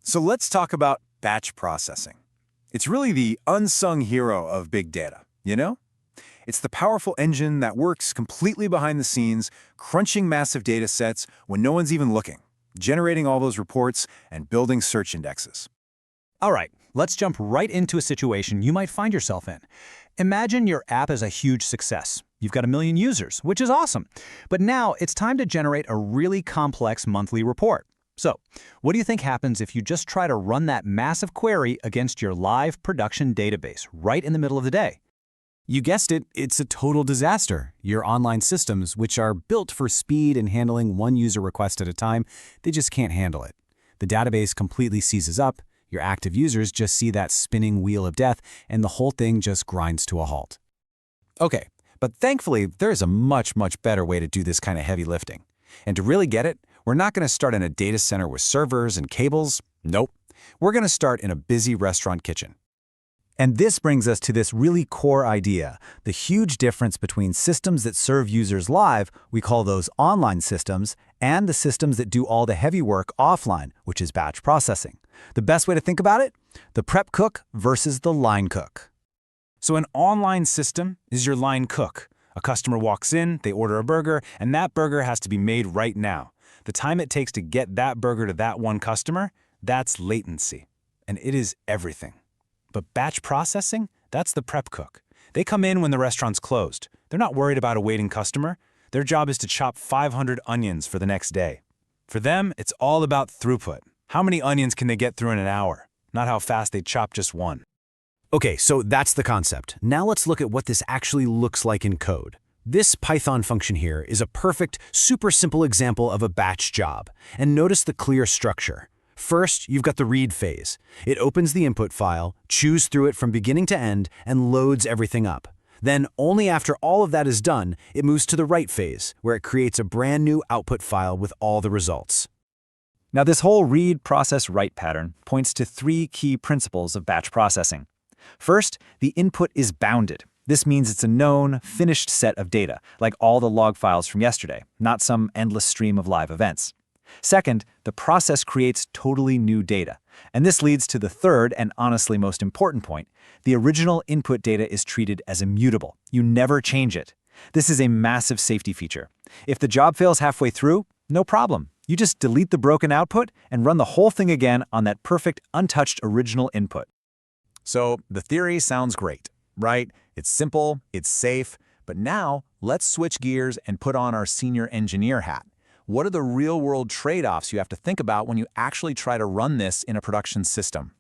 So let's talk about batch processing. It's really the unsung hero of big data, you know? It's the powerful engine that works completely behind the scenes, crunching massive data sets when no one's even looking, generating all those reports and building search indexes. All right, let's jump right into a situation you might find yourself in. Imagine your app is a huge success. You've got 1 million users, which is awesome. But now it's time to generate a really complex monthly report. So, what do you think happens if you just try to run that massive query against your live production database right in the middle of the day? You guessed it, it's a total disaster. Your online systems, which are built for speed and handling one user request at a time, they just can't handle it. The database completely seizes up, your active users just see that spinning wheel of death, and the whole thing just grinds to a halt. Okay, but thankfully, there's a much better way to do this kind of heavy lifting. And to really get it, we're not going to start in a data center with servers and cables. Nope. We're going to start in a busy restaurant kitchen. And this brings us to this really core idea, the huge difference between systems that serve users live, we call those online systems, and the systems that do all the heavy work offline, which is batch processing. The best way to think about it? The prep cook versus the line cook. So an online system is your line cook. A customer walks in, they order a burger, and that burger has to be made right now. The time it takes to get that burger to that one customer, that's latency. And it is everything. But batch processing, that's the prep cook. They come in when the restaurant's closed. They're not worried about a waiting customer. Their job is to chop 500 onions for the next day. For them, it's all about throughput. How many onions can they get through in an hour? Not how fast they chop just one. Okay, so that's the concept. Now let's look at what this actually looks like in code. This Python function here is a perfect, super simple example of a batch job. And notice the clear structure. First, you've got the read phase. It opens the input file, chews through it from beginning to end, and loads everything up. Then, only after all of that is done, it moves to the write phase, where it creates a brand new output file with all the results. Now, this whole read, process, write pattern points to 3 key principles of batch processing. First, the input is bounded. This means it's a known, finished set of data, like all the log files from yesterday, not some endless stream of live events. Second, the process creates totally new data. And this leads to the third and honestly most important point. The original input data is treated as immutable. You never change it. This is a massive safety feature. If the job fails halfway through, no problem. You just delete the broken output and run the whole thing again on that perfect, untouched original input. So the theory sounds great, right? It's simple, it's safe, but now let's switch gears and put on our senior engineer hat. What are the real-world trade-offs you have to think about when you actually try to run this in a production system?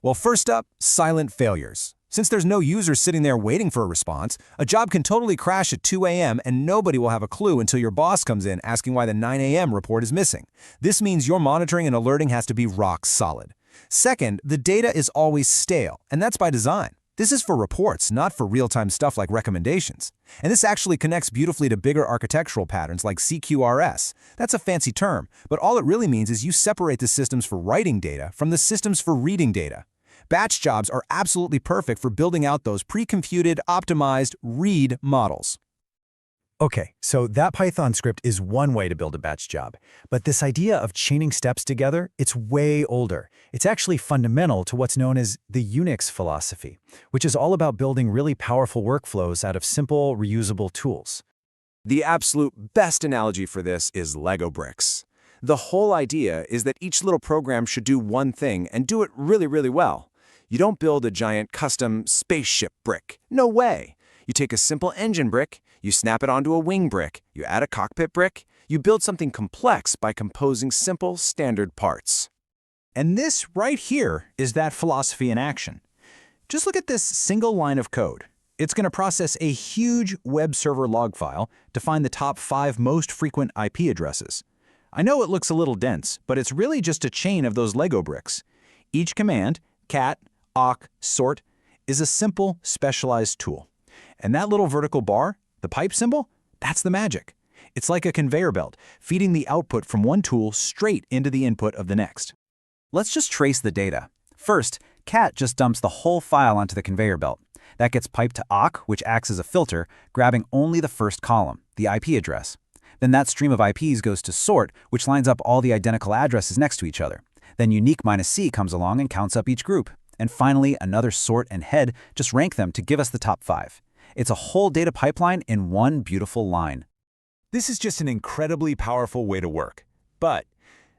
Well, first up, silent failures. Since there's no user sitting there waiting for a response, a job can totally crash at 2 a.m. and nobody will have a clue until your boss comes in asking why the 9 a.m. report is missing. This means your monitoring and alerting has to be rock solid. Second, the data is always stale, and that's by design. This is for reports, not for real-time stuff like recommendations. And this actually connects beautifully to bigger architectural patterns like CQRS. That's a fancy term, but all it really means is you separate the systems for writing data from the systems for reading data. Batch jobs are absolutely perfect for building out those pre-computed, optimized read models. Okay, so that Python script is one way to build a batch job. But this idea of chaining steps together, it's way older. It's actually fundamental to what's known as the Unix philosophy, which is all about building really powerful workflows out of simple, reusable tools. The absolute best analogy for this is Lego bricks. The whole idea is that each little program should do one thing and do it really well. You don't build a giant custom spaceship brick. No way. You take a simple engine brick, you snap it onto a wing brick, you add a cockpit brick, you build something complex by composing simple, standard parts. And this right here is that philosophy in action. Just look at this single line of code. It's going to process a huge web server log file to find the top 5 most frequent IP addresses. I know it looks a little dense, but it's really just a chain of those Lego bricks. Each command, cat, awk, sort, is a simple, specialized tool. And that little vertical bar, the pipe symbol, that's the magic. It's like a conveyor belt, feeding the output from one tool straight into the input of the next. Let's just trace the data. First, cat just dumps the whole file onto the conveyor belt. That gets piped to awk, which acts as a filter, grabbing only the first column, the IP address. Then that stream of IPs goes to sort, which lines up all the identical addresses next to each other. Then unique minus C comes along and counts up each group. And finally, another sort and head just rank them to give us the top 5. It's a whole data pipeline in one beautiful line. This is just an incredibly powerful way to work. But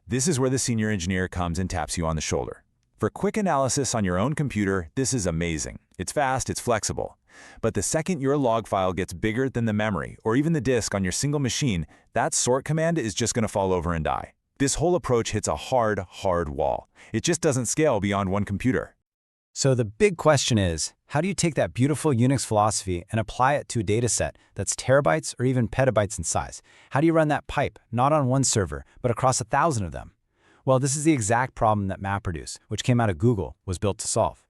this is where the senior engineer comes and taps you on the shoulder. For quick analysis on your own computer, this is amazing. It's fast, it's flexible. But the second your log file gets bigger than the memory or even the disk on your single machine, that sort command is just going to fall over and die. This whole approach hits a hard wall. It just doesn't scale beyond one computer. So the big question is, how do you take that beautiful Unix philosophy and apply it to a dataset that's terabytes or even petabytes in size? How do you run that pipe, not on one server, but across 1,000 of them? Well, this is the exact problem that MapReduce, which came out of Google, was built to solve.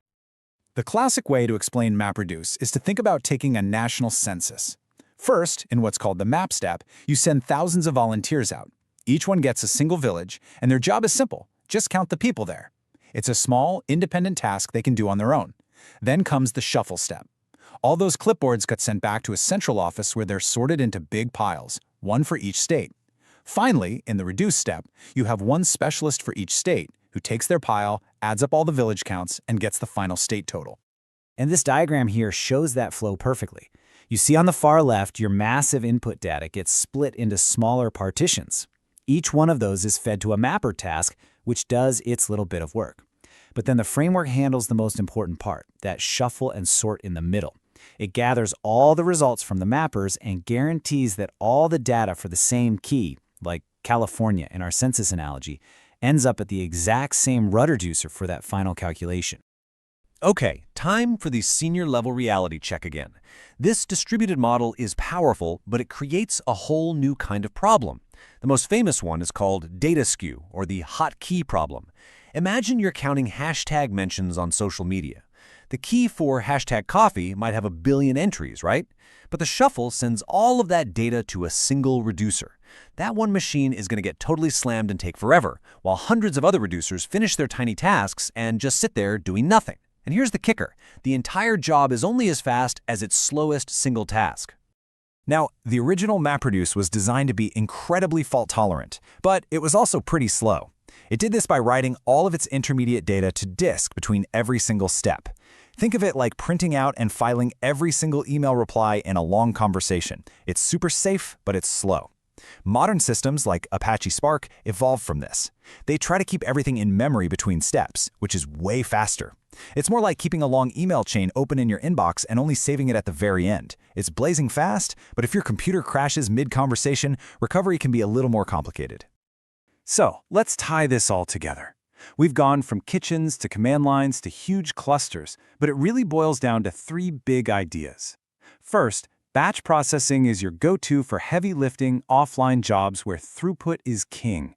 The classic way to explain MapReduce is to think about taking a national census. First, in what's called the map step, you send thousands of volunteers out. Each one gets a single village, and their job is simple: just count the people there. It's a small, independent task they can do on their own. Then comes the shuffle step. All those clipboards get sent back to a central office where they're sorted into big piles, one for each state. Finally, in the reduce step, you have one specialist for each state who takes their pile, adds up all the village counts, and gets the final state total. And this diagram here shows that flow perfectly. You see on the far left, your massive input data gets split into smaller partitions. Each one of those is fed to a mapper task, which does its little bit of work. But then the framework handles the most important part, that shuffle and sort in the middle. It gathers all the results from the mappers and guarantees that all the data for the same key, like California in our census analogy, ends up at the exact same rudder juicer for that final calculation. Okay, time for the senior-level reality check again. This distributed model is powerful, but it creates a whole new kind of problem. The most famous one is called data skew, or the hot key problem. Imagine you're counting hashtag mentions on social media. The key for hashtag coffee might have 1 billion entries, right? But the shuffle sends all of that data to a single reducer. That one machine is going to get totally slammed and take forever, while hundreds of other reducers finish their tiny tasks and just sit there doing nothing. And here's the kicker: the entire job is only as fast as its slowest single task. Now, the original MapReduce was designed to be incredibly fault-tolerant, but it was also pretty slow. It did this by writing all of its intermediate data to disk between every single step. Think of it like printing out and filing every single email reply in a long conversation. It's super safe, but it's slow. Modern systems like Apache Spark evolved from this. They try to keep everything in memory between steps, which is way faster. It's more like keeping a long email chain open in your inbox and only saving it at the very end. It's blazing fast, but if your computer crashes mid-conversation, recovery can be a little more complicated. So, let's tie this all together. We've gone from kitchens to command lines to huge clusters, but it really boils down to 3 big ideas. First, batch processing is your go-to for heavy lifting, offline jobs where throughput is king.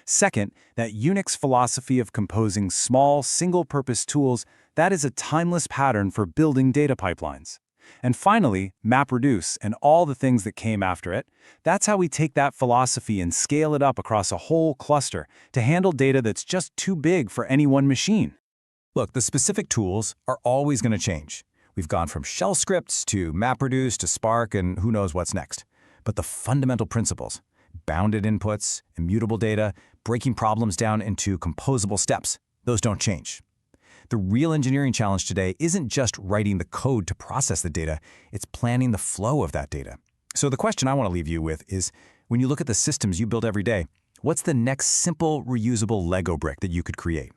Second, that Unix philosophy of composing small, single-purpose tools, that is a timeless pattern for building data pipelines. And finally, MapReduce and all the things that came after it, that's how we take that philosophy and scale it up across a whole cluster to handle data that's just too big for any one machine. Look, the specific tools are always going to change. We've gone from shell scripts to MapReduce to Spark and who knows what's next. But the fundamental principles, bounded inputs, immutable data, breaking problems down into composable steps, those don't change. The real engineering challenge today isn't just writing the code to process the data, it's planning the flow of that data. So the question I want to leave you with is, when you look at the systems you build every day, what's the next simple, reusable Lego brick that you could create?